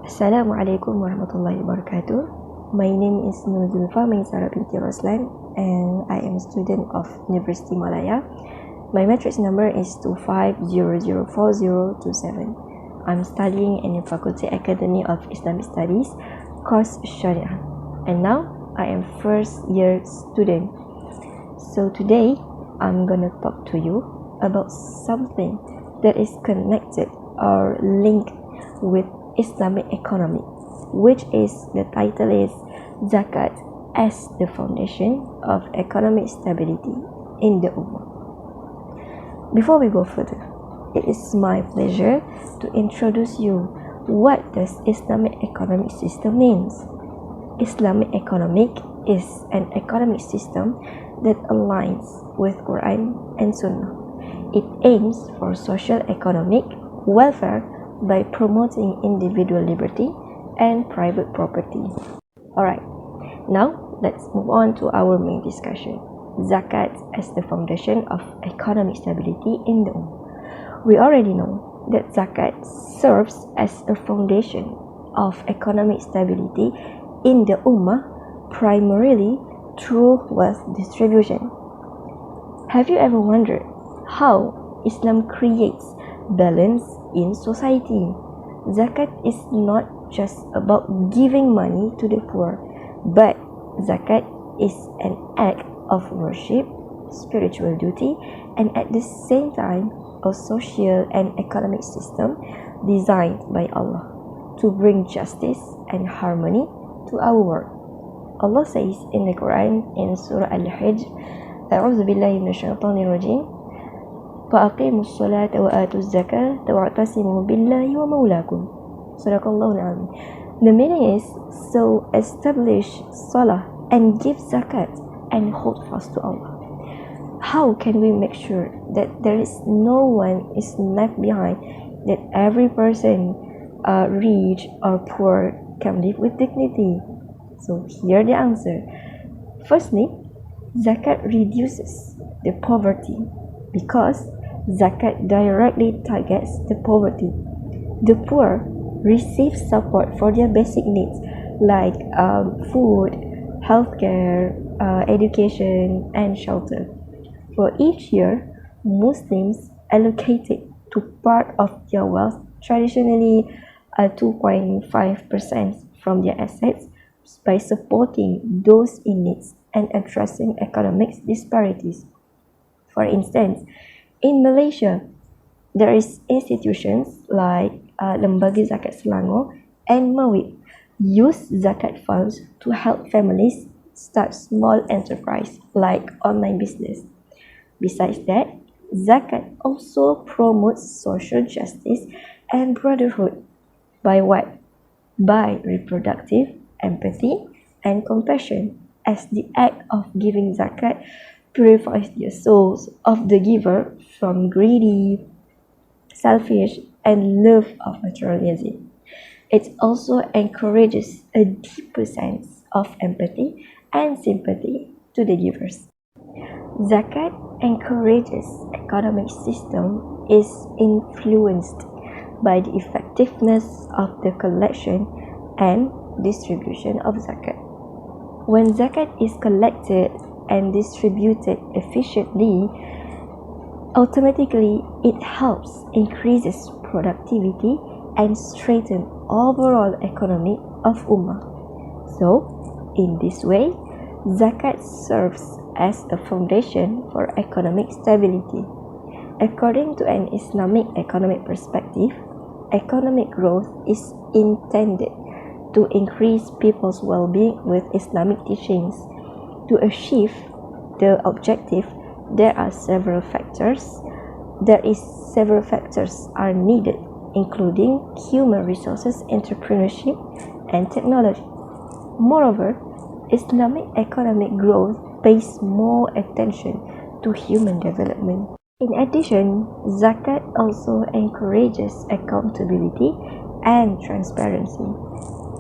Assalamualaikum warahmatullahi wabarakatuh. My name is Nur Zulfa Maisara binti Roslan and I am a student of University Malaya. My matrix number is 25004027. I'm studying in the Faculty Academy of Islamic Studies, course Sharia. And now I am first year student. So today I'm gonna talk to you about something that is connected or linked with Islamic economy, which is the title is Zakat as the foundation of economic stability in the Ummah. Before we go further, it is my pleasure to introduce you what does Islamic economic system means. Islamic economic is an economic system that aligns with Quran and Sunnah. It aims for social economic welfare by promoting individual liberty and private property. Alright, now let's move on to our main discussion. Zakat as the foundation of economic stability in the Ummah. We already know that Zakat serves as a foundation of economic stability in the Ummah primarily through wealth distribution. Have you ever wondered how Islam creates balance in society? Zakat is not just about giving money to the poor, but zakat is an act of worship, spiritual duty, and at the same time a social and economic system designed by Allah to bring justice and harmony to our world. Allah says in the Quran in Surah Al-Hijr, أعوذ بالله من الشيطان الرجيم فأقيموا الصلاة وآتوا الزكاة واعتصموا بالله ومولاكم. صدق الله العظيم. The meaning is, so establish salah and give zakat and hold fast to Allah. How can we make sure that there is no one is left behind, that every person, rich or poor, can live with dignity? So here the answer. Firstly, zakat reduces the poverty because zakat directly targets the poverty. The poor receive support for their basic needs like food, healthcare, education, and shelter. For each year, Muslims allocated to part of their wealth, traditionally 2.5% from their assets, by supporting those in need and addressing economic disparities. For instance, in Malaysia, there is institutions like Lembaga Zakat Selangor and Mawib use zakat funds to help families start small enterprise like online business. Besides that, zakat also promotes social justice and brotherhood by what? By reproductive empathy and compassion, as the act of giving zakat purifies the souls of the giver from greedy, selfish, and love of materialism. It also encourages a deeper sense of empathy and sympathy to the givers. Zakat encourages economic system is influenced by the effectiveness of the collection and distribution of zakat. When zakat is collected and distributed efficiently, automatically it helps increases productivity and strengthen overall economy of Ummah. So, in this way, zakat serves as a foundation for economic stability. According to an Islamic economic perspective, economic growth is intended to increase people's well-being with Islamic teachings. To achieve the objective, there are several factors are needed, including human resources, entrepreneurship, and technology. Moreover, Islamic economic growth pays more attention to human development. In addition, zakat also encourages accountability and transparency.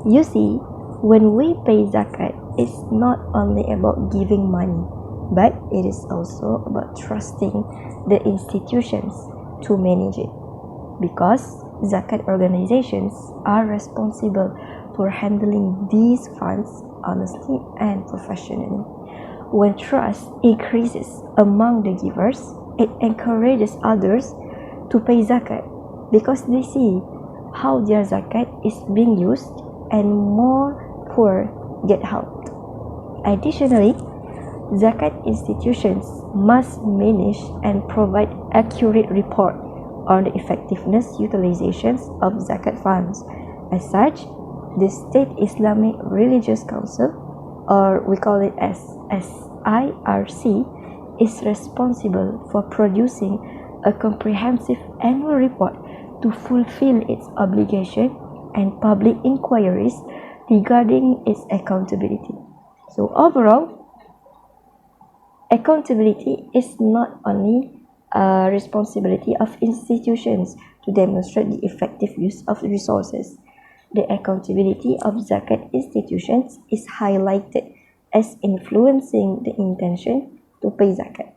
You see, when we pay zakat, it's not only about giving money, but it is also about trusting the institutions to manage it. Because Zakat organizations are responsible for handling these funds honestly and professionally. When trust increases among the givers, it encourages others to pay zakat because they see how their zakat is being used and more poor get helped. Additionally, zakat institutions must manage and provide accurate report on the effectiveness utilizations of zakat funds. As such, the State Islamic Religious Council, or we call it as SIRC, is responsible for producing a comprehensive annual report to fulfill its obligation and public inquiries regarding its accountability. So overall, accountability is not only a responsibility of institutions to demonstrate the effective use of resources. The accountability of zakat institutions is highlighted as influencing the intention to pay zakat.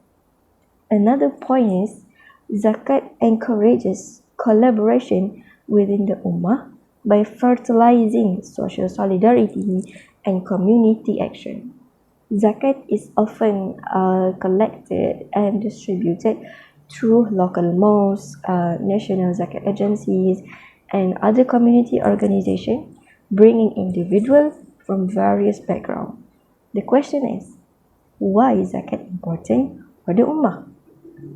Another point is zakat encourages collaboration within the Ummah by fertilizing social solidarity and community action. Zakat is often collected and distributed through local mosques, national zakat agencies, and other community organizations, bringing individuals from various backgrounds. The question is, why is zakat important for the Ummah?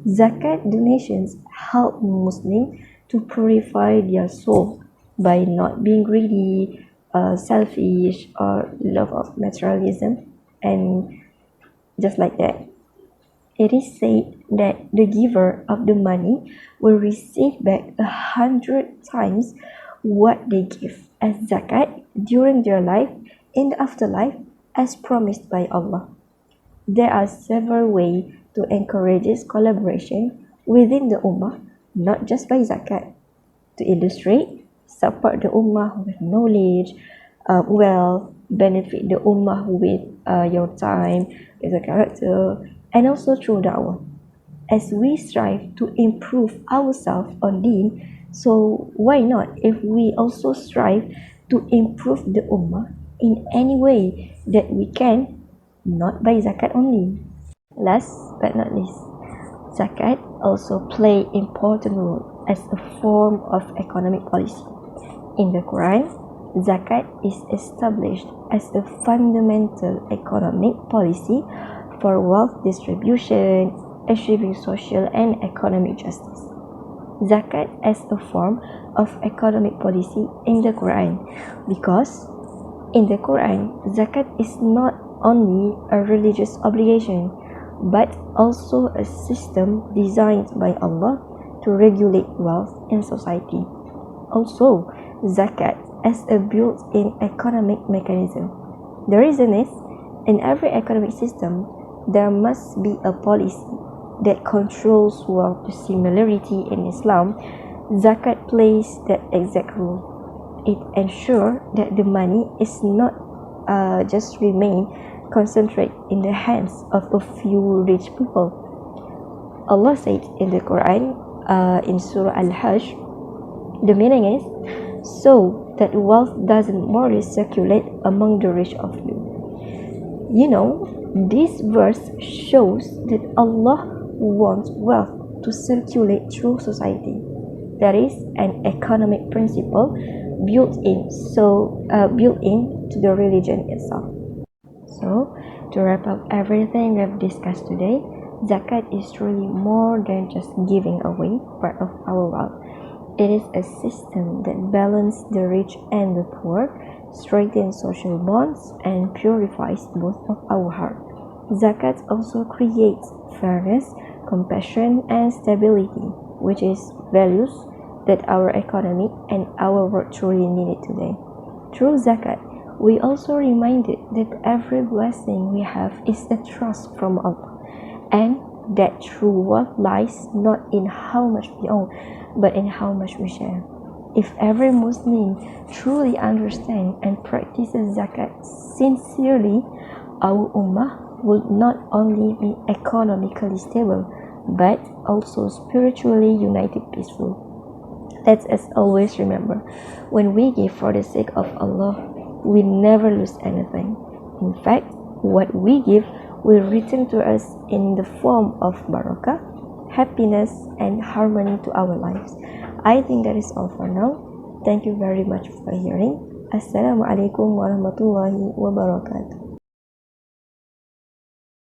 Zakat donations help Muslims to purify their soul by not being greedy, selfish, or love of materialism, and just like that. It is said that the giver of the money will receive back 100 times what they give as zakat during their life in the afterlife as promised by Allah. There are several ways to encourage this collaboration within the Ummah, not just by zakat. To illustrate, support the Ummah with knowledge, wealth, benefit the Ummah with your time, as a character, and also through da'wah. As we strive to improve ourselves on deen, so why not if we also strive to improve the Ummah in any way that we can, not by zakat only. Last but not least, zakat also play important role as a form of economic policy. In the Quran, zakat is established as a fundamental economic policy for wealth distribution, achieving social and economic justice. Zakat as a form of economic policy in the Quran, because in the Quran, zakat is not only a religious obligation, but also a system designed by Allah to regulate wealth in society. Also, zakat as a built-in economic mechanism. The reason is, in every economic system, there must be a policy that controls wealth. Similarity in Islam, zakat plays that exact role. It ensures that the money is not just remain concentrated in the hands of a few rich people. Allah said in the Quran, in Surah Al-Hajj, the meaning is, so that wealth doesn't more circulate among the rich of you. You know, this verse shows that Allah wants wealth to circulate through society. That is an economic principle built in to the religion itself. So, to wrap up everything we've discussed today, zakat is truly more than just giving away part of our wealth. It is a system that balances the rich and the poor, strengthens social bonds, and purifies both of our heart. Zakat also creates fairness, compassion, and stability, which is values that our economy and our world truly needed today. Through zakat, we also reminded that every blessing we have is a trust from Allah, and that true wealth lies not in how much we own, but in how much we share. If every Muslim truly understands and practices zakat sincerely, our ummah would not only be economically stable, but also spiritually united, peaceful. Let's as always remember, when we give for the sake of Allah, we never lose anything. In fact, what we give will return to us in the form of barakah, happiness, and harmony to our lives. I think that is all for now. Thank you very much for hearing. Assalamualaikum warahmatullahi wabarakatuh.